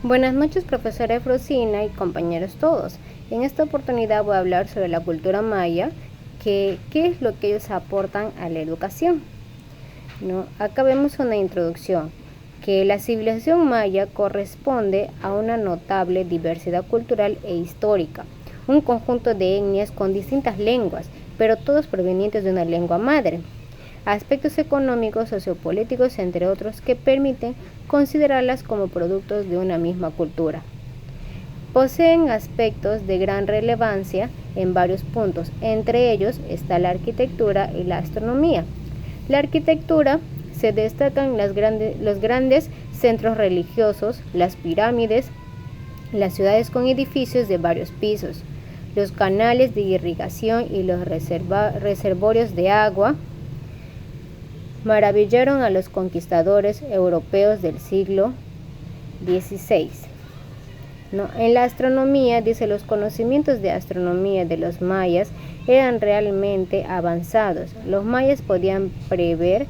Buenas noches, profesora Efrosina y compañeros todos. En esta oportunidad voy a hablar sobre la cultura maya, qué es lo que ellos aportan a la educación. Acá vemos una introducción, que la civilización maya corresponde a una notable diversidad cultural e histórica, un conjunto de etnias con distintas lenguas, pero todos provenientes de una lengua madre. Aspectos económicos, sociopolíticos, entre otros, que permiten considerarlas como productos de una misma cultura. Poseen aspectos de gran relevancia en varios puntos, entre ellos está la arquitectura y la astronomía. La arquitectura se destacan los grandes centros religiosos, las pirámides, las ciudades con edificios de varios pisos, los canales de irrigación y los reservorios de agua maravillaron a los conquistadores europeos del siglo XVI. En la astronomía, dice, los conocimientos de astronomía de los mayas eran realmente avanzados. Los mayas podían prever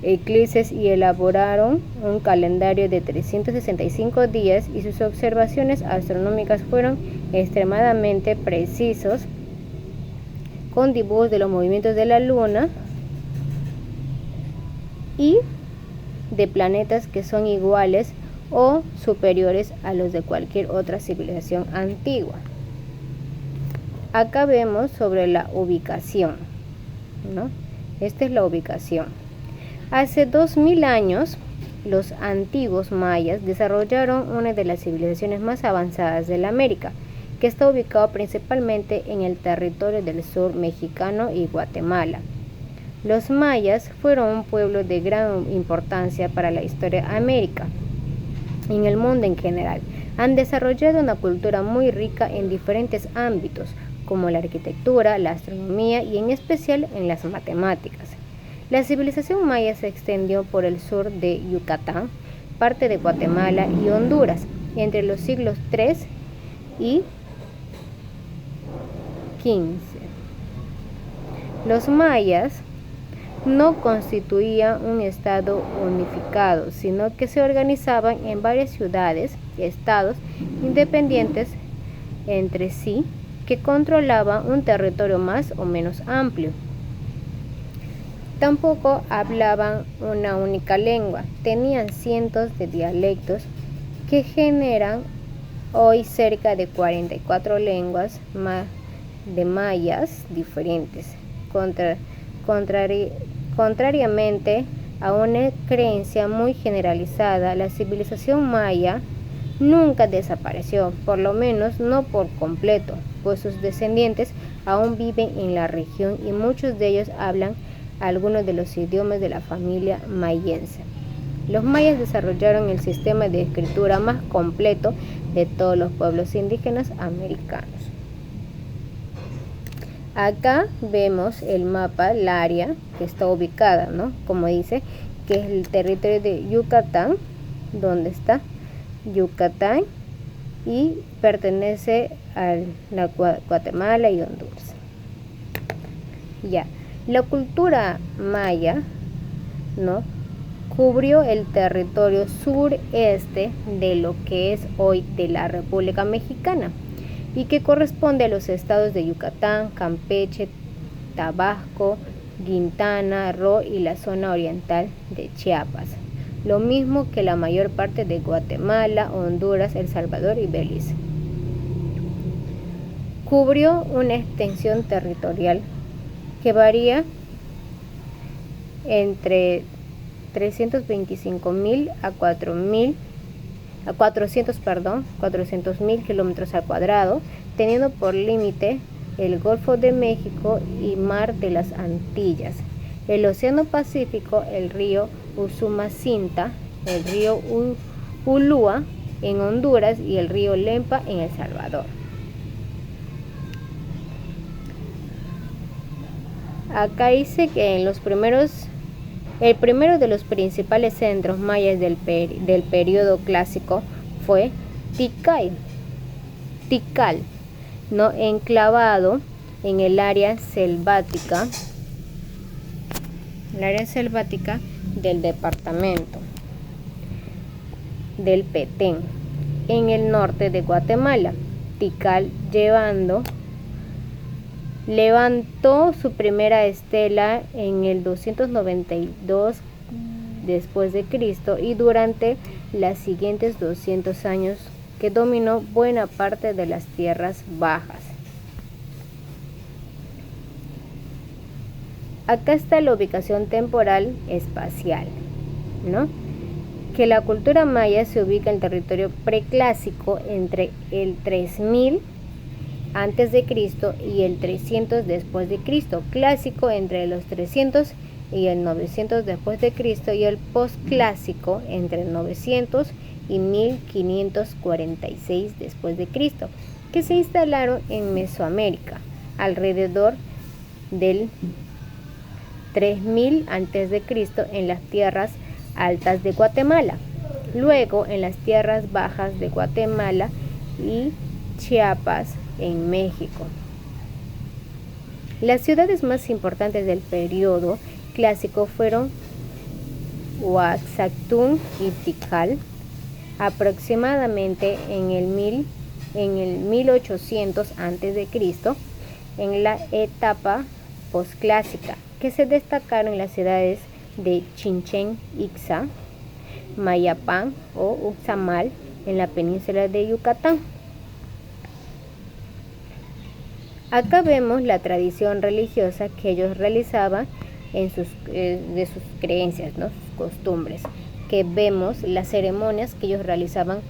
eclipses y elaboraron un calendario de 365 días y sus observaciones astronómicas fueron extremadamente precisos, con dibujos de los movimientos de la luna y de planetas que son iguales o superiores a los de cualquier otra civilización antigua. Acá vemos sobre la ubicación, Esta es la ubicación. Hace 2000 años, los antiguos mayas desarrollaron una de las civilizaciones más avanzadas de la América, que está ubicado principalmente en el territorio del sur mexicano y Guatemala. Los mayas fueron un pueblo de gran importancia para la historia de América y en el mundo en general. Han desarrollado una cultura muy rica en diferentes ámbitos, como la arquitectura, la astronomía y en especial en las matemáticas. La civilización maya se extendió por el sur de Yucatán, parte de Guatemala y Honduras, entre los siglos III y XV. Los mayas no constituían un estado unificado, sino que se organizaban en varias ciudades y estados independientes entre sí, que controlaban un territorio más o menos amplio. Tampoco hablaban una única lengua, tenían cientos de dialectos que generan hoy cerca de 44 lenguas de mayas diferentes. Contrariamente a una creencia muy generalizada, la civilización maya nunca desapareció, por lo menos no por completo, pues sus descendientes aún viven en la región y muchos de ellos hablan algunos de los idiomas de la familia mayense. Los mayas desarrollaron el sistema de escritura más completo de todos los pueblos indígenas americanos. Acá vemos el mapa, el área que está ubicada, Como dice, que es el territorio de Yucatán, donde está Yucatán y pertenece a la Guatemala y Honduras. La cultura maya, cubrió el territorio sureste de lo que es hoy de la República Mexicana y que corresponde a los estados de Yucatán, Campeche, Tabasco, Quintana Roo y la zona oriental de Chiapas, lo mismo que la mayor parte de Guatemala, Honduras, El Salvador y Belice. Cubrió una extensión territorial que varía entre 325.000 a 400.000 kilómetros al cuadrado, teniendo por límite el Golfo de México y Mar de las Antillas, el Océano Pacífico, el río Usumacinta, el río Ulúa en Honduras y el río Lempa en El Salvador. Acá dice que el primero de los principales centros mayas del periodo clásico fue Tikal, enclavado en el área selvática del departamento del Petén. en el norte de Guatemala. Tikal levantó su primera estela en el 292 después de Cristo y durante los siguientes 200 años que dominó buena parte de las tierras bajas. Acá está la ubicación temporal espacial, ¿no? Que la cultura maya se ubica en territorio preclásico entre el 3000 antes de Cristo y el 300 después de Cristo, clásico entre los 300 y el 900 después de Cristo y el posclásico entre el 900 y 1546 después de Cristo, que se instalaron en Mesoamérica alrededor del 3000 antes de Cristo en las tierras altas de Guatemala, luego en las tierras bajas de Guatemala y Chiapas en México. Las ciudades más importantes del periodo clásico fueron Oaxaca y Tikal, aproximadamente en el 1800 a.C., en la etapa posclásica, que se destacaron las ciudades de Chinchén Itzá, Mayapán o Uxamal en la península de Yucatán. Acá vemos la tradición religiosa que ellos realizaban de sus creencias, ¿no? Sus costumbres, que vemos las ceremonias que ellos realizaban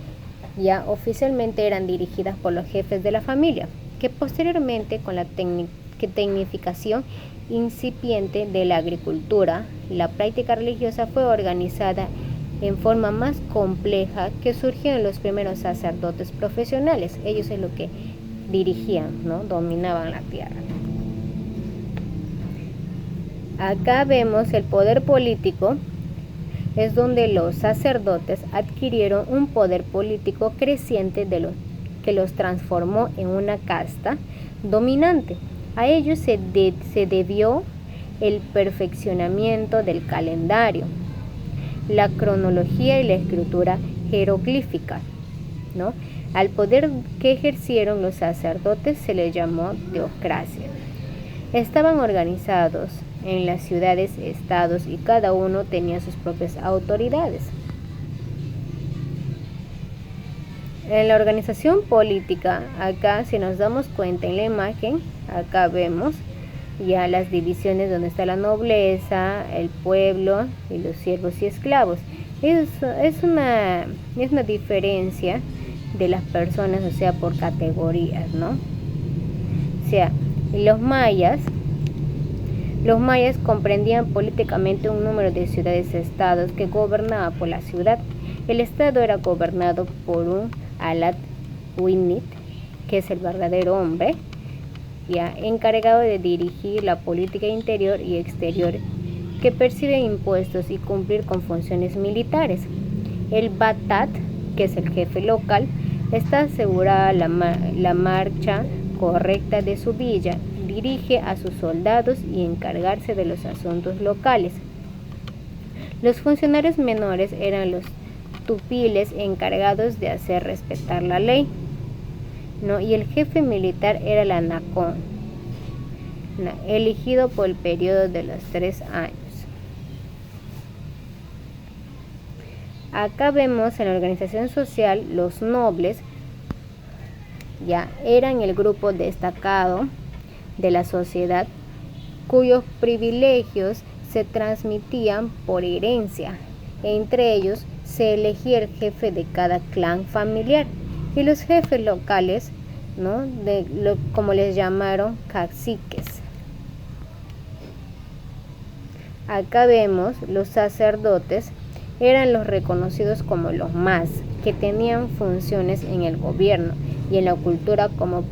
ya oficialmente eran dirigidas por los jefes de la familia, que posteriormente con la tecnificación incipiente de la agricultura, la práctica religiosa fue organizada en forma más compleja, que surgieron los primeros sacerdotes profesionales. Ellos es lo que dirigían, ¿no? Dominaban la tierra. Acá vemos el poder político, es donde los sacerdotes adquirieron un poder político creciente que los transformó en una casta dominante. A ello se debió el perfeccionamiento del calendario, la cronología y la escritura jeroglífica, ¿no? Al poder que ejercieron los sacerdotes se les llamó teocracia. Estaban organizados en las ciudades, estados, y cada uno tenía sus propias autoridades. En la organización política, acá si nos damos cuenta en la imagen, acá vemos ya las divisiones donde está la nobleza, el pueblo y los siervos y esclavos. Es una diferencia de las personas, o sea, por categorías, ¿no? O sea, los mayas comprendían políticamente un número de ciudades-estados que gobernaba por la ciudad. El estado era gobernado por un Alat Winit, que es el verdadero hombre, ya encargado de dirigir la política interior y exterior, que percibe impuestos y cumplir con funciones militares. El Batat, que es el jefe local, está asegurada la marcha correcta de su villa, dirige a sus soldados y encargarse de los asuntos locales. Los funcionarios menores eran los tupiles encargados de hacer respetar la ley, ¿no? Y el jefe militar era el anacón, ¿no? Elegido por el periodo de los 3 años. Acá vemos en la organización social los nobles ya eran el grupo destacado de la sociedad cuyos privilegios se transmitían por herencia. Entre ellos se elegía el jefe de cada clan familiar y los jefes locales, ¿no? Como les llamaron, caciques. Acá vemos los sacerdotes eran los reconocidos como los más, que tenían funciones en el gobierno y en la cultura como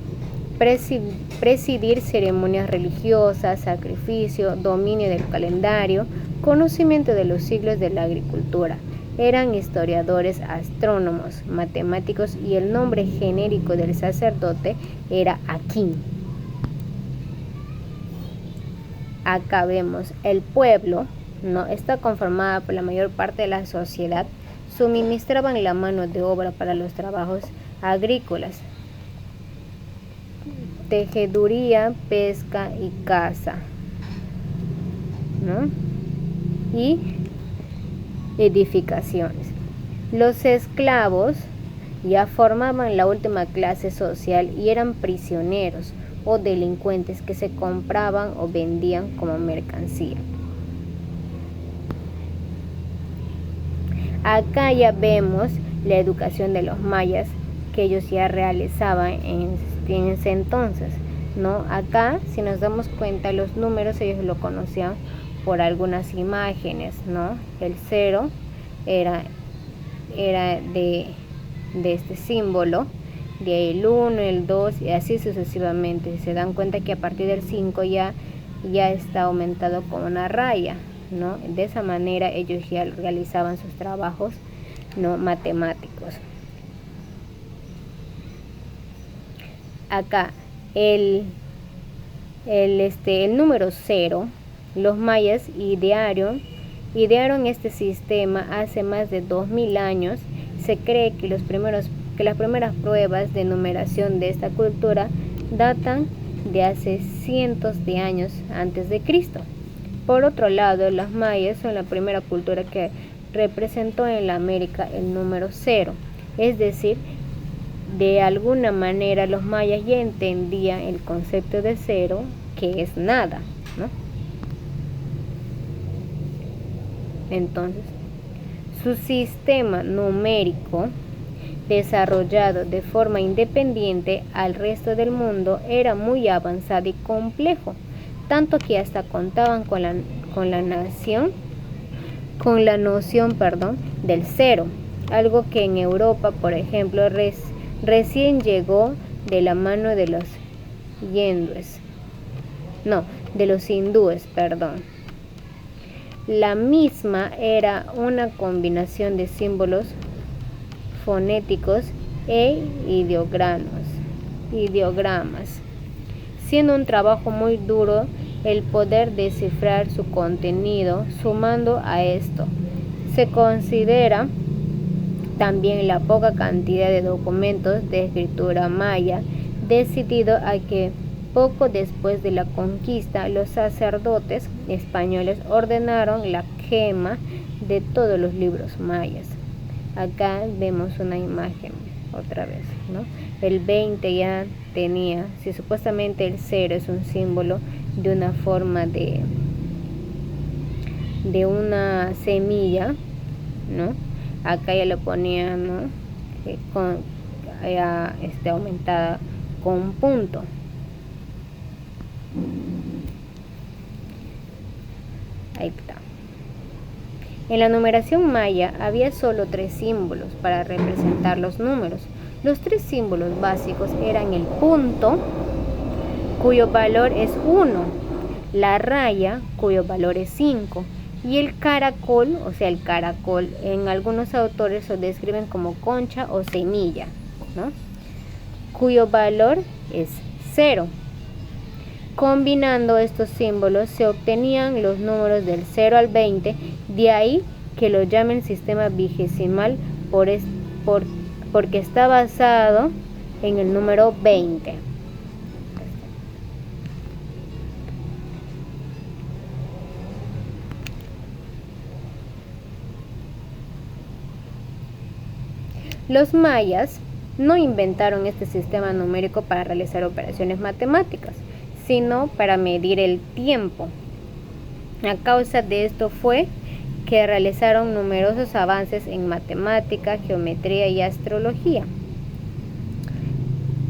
presidir ceremonias religiosas, sacrificio, dominio del calendario, conocimiento de los siglos de la agricultura. Eran historiadores, astrónomos, matemáticos y el nombre genérico del sacerdote era Akin. Acá vemos el pueblo, ¿no? Está conformada por la mayor parte de la sociedad, suministraban la mano de obra para los trabajos agrícolas, tejeduría, pesca y caza, ¿no? Y edificaciones. Los esclavos ya formaban la última clase social y eran prisioneros o delincuentes que se compraban o vendían como mercancía. Acá ya vemos la educación de los mayas que ellos ya realizaban en ese entonces, ¿no? Acá, si nos damos cuenta, los números ellos lo conocían por algunas imágenes, ¿no? El 0 era de este símbolo, de ahí el 1, el 2 y así sucesivamente. Se dan cuenta que a partir del 5 ya está aumentado con una raya, ¿no? De esa manera ellos ya realizaban sus trabajos, ¿no?, matemáticos. Acá el número 0, los mayas idearon este sistema hace más de 2000 años. Se cree que las primeras pruebas de numeración de esta cultura datan de hace cientos de años antes de Cristo. Por otro lado, los mayas son la primera cultura que representó en la América el número 0, es decir, de alguna manera los mayas ya entendían el concepto de 0, que es nada, ¿no? Entonces, su sistema numérico, desarrollado de forma independiente al resto del mundo, era muy avanzado y complejo, tanto que hasta contaban con la noción del 0, algo que en Europa, por ejemplo, recién llegó de la mano de los hindúes. La misma era una combinación de símbolos fonéticos e ideogramas, siendo un trabajo muy duro el poder descifrar su contenido. Sumando a esto, se considera también la poca cantidad de documentos de escritura maya, decidido a que poco después de la conquista, los sacerdotes españoles ordenaron la quema de todos los libros mayas. Acá vemos una imagen otra vez, ¿no? El 20 ya tenía, si supuestamente el 0 es un símbolo de una forma de una semilla, ¿no? Acá ya lo ponía, ¿no?, aumentada con un punto. Ahí está. En la numeración maya había solo 3 símbolos para representar los números. Los 3 símbolos básicos eran el punto, cuyo valor es 1, la raya, cuyo valor es 5, y el caracol, en algunos autores lo describen como concha o semilla, ¿no?, cuyo valor es 0. Combinando estos símbolos se obtenían los números del 0 al 20, de ahí que lo llamen sistema vigesimal porque está basado en el número 20. Los mayas no inventaron este sistema numérico para realizar operaciones matemáticas, sino para medir el tiempo. A causa de esto fue que realizaron numerosos avances en matemática, geometría y astrología.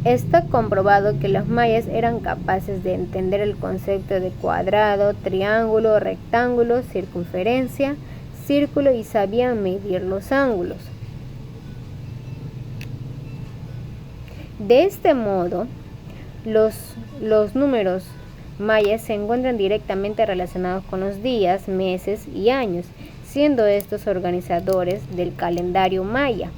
Está comprobado que los mayas eran capaces de entender el concepto de cuadrado, triángulo, rectángulo, circunferencia, círculo y sabían medir los ángulos. De este modo, los números mayas se encuentran directamente relacionados con los días, meses y años, siendo estos organizadores del calendario maya,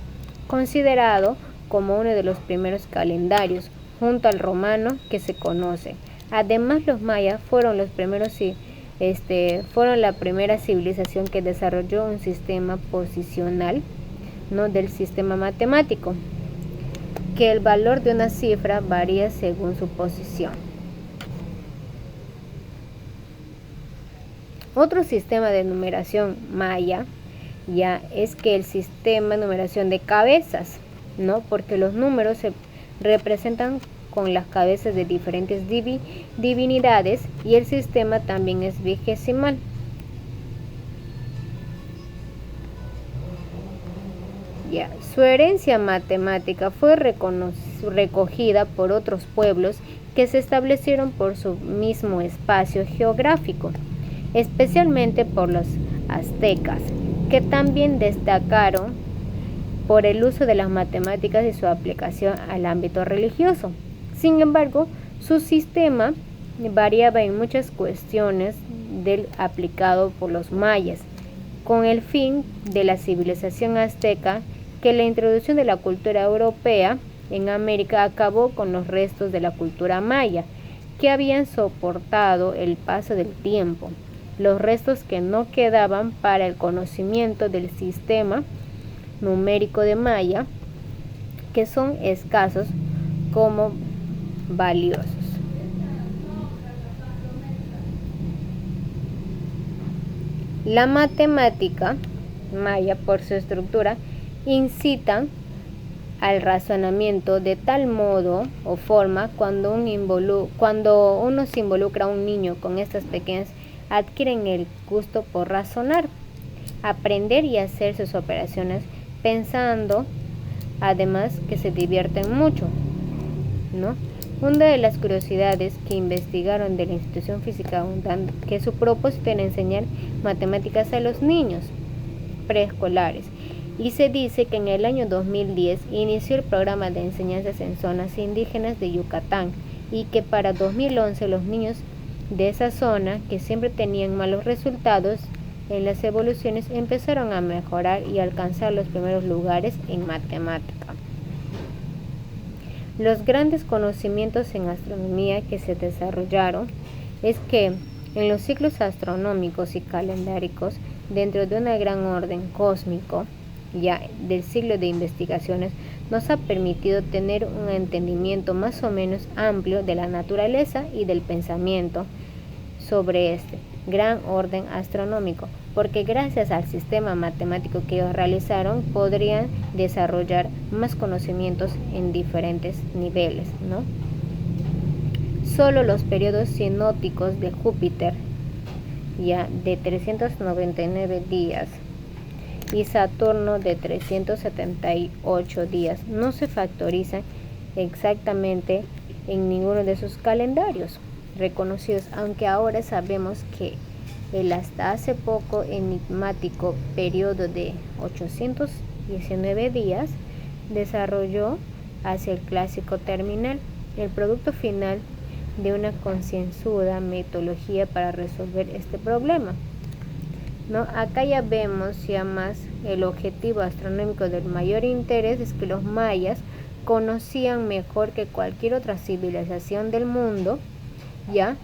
considerado como uno de los primeros calendarios, junto al romano, que se conoce. Además, los mayas fueron la primera civilización que desarrolló un sistema posicional ¿no?, del sistema matemático, que el valor de una cifra varía según su posición. Otro sistema de numeración maya ya es que el sistema de numeración de cabezas, ¿no?, porque los números se representan con las cabezas de diferentes divinidades y el sistema también es vigesimal. Ya, su herencia matemática fue recogida por otros pueblos que se establecieron por su mismo espacio geográfico, especialmente por los aztecas, que también destacaron por el uso de las matemáticas y su aplicación al ámbito religioso. Sin embargo, su sistema variaba en muchas cuestiones del aplicado por los mayas, con el fin de la civilización azteca, que la introducción de la cultura europea en América acabó con los restos de la cultura maya, que habían soportado el paso del tiempo. Los restos que no quedaban para el conocimiento del sistema numérico de Maya, que son escasos como valiosos. La matemática maya, por su estructura, incita al razonamiento de tal modo o forma cuando uno se involucra a un niño con estas pequeñas, adquieren el gusto por razonar, aprender y hacer sus operaciones, pensando además que se divierten mucho, ¿no? Una de las curiosidades que investigaron de la institución física UNDAM, que su propósito era enseñar matemáticas a los niños preescolares, y se dice que en el año 2010 inició el programa de enseñanzas en zonas indígenas de Yucatán, y que para 2011 los niños de esa zona, que siempre tenían malos resultados en las evoluciones, empezaron a mejorar y alcanzar los primeros lugares en matemática. Los grandes conocimientos en astronomía que se desarrollaron es que en los ciclos astronómicos y calendáricos, dentro de una gran orden cósmico, ya del siglo de investigaciones, nos ha permitido tener un entendimiento más o menos amplio de la naturaleza y del pensamiento sobre este gran orden astronómico, porque gracias al sistema matemático que ellos realizaron podrían desarrollar más conocimientos en diferentes niveles, ¿no? Solo los periodos sinópticos de Júpiter, ya de 399 días, y Saturno de 378 días no se factorizan exactamente en ninguno de sus calendarios reconocidos, aunque ahora sabemos que el hasta hace poco enigmático periodo de 819 días desarrolló hacia el clásico terminal, el producto final de una concienzuda metodología para resolver este problema, ¿no? Acá ya vemos ya más el objetivo astronómico del mayor interés es que los mayas conocían mejor que cualquier otra civilización del mundo, ya.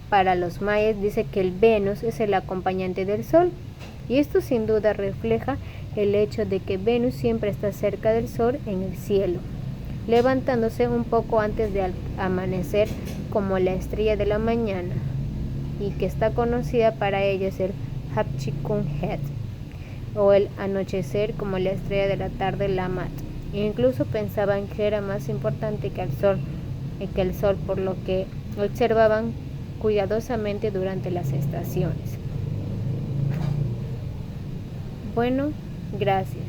Para los mayas dice que el Venus es el acompañante del Sol, y esto sin duda refleja el hecho de que Venus siempre está cerca del Sol en el cielo, levantándose un poco antes de amanecer como la estrella de la mañana, y que está conocida para ellos el Hapchikun-het, o el anochecer como la estrella de la tarde, la Mat. E incluso pensaban que era más importante que el sol, por lo que observaban cuidadosamente durante las estaciones. Bueno, gracias.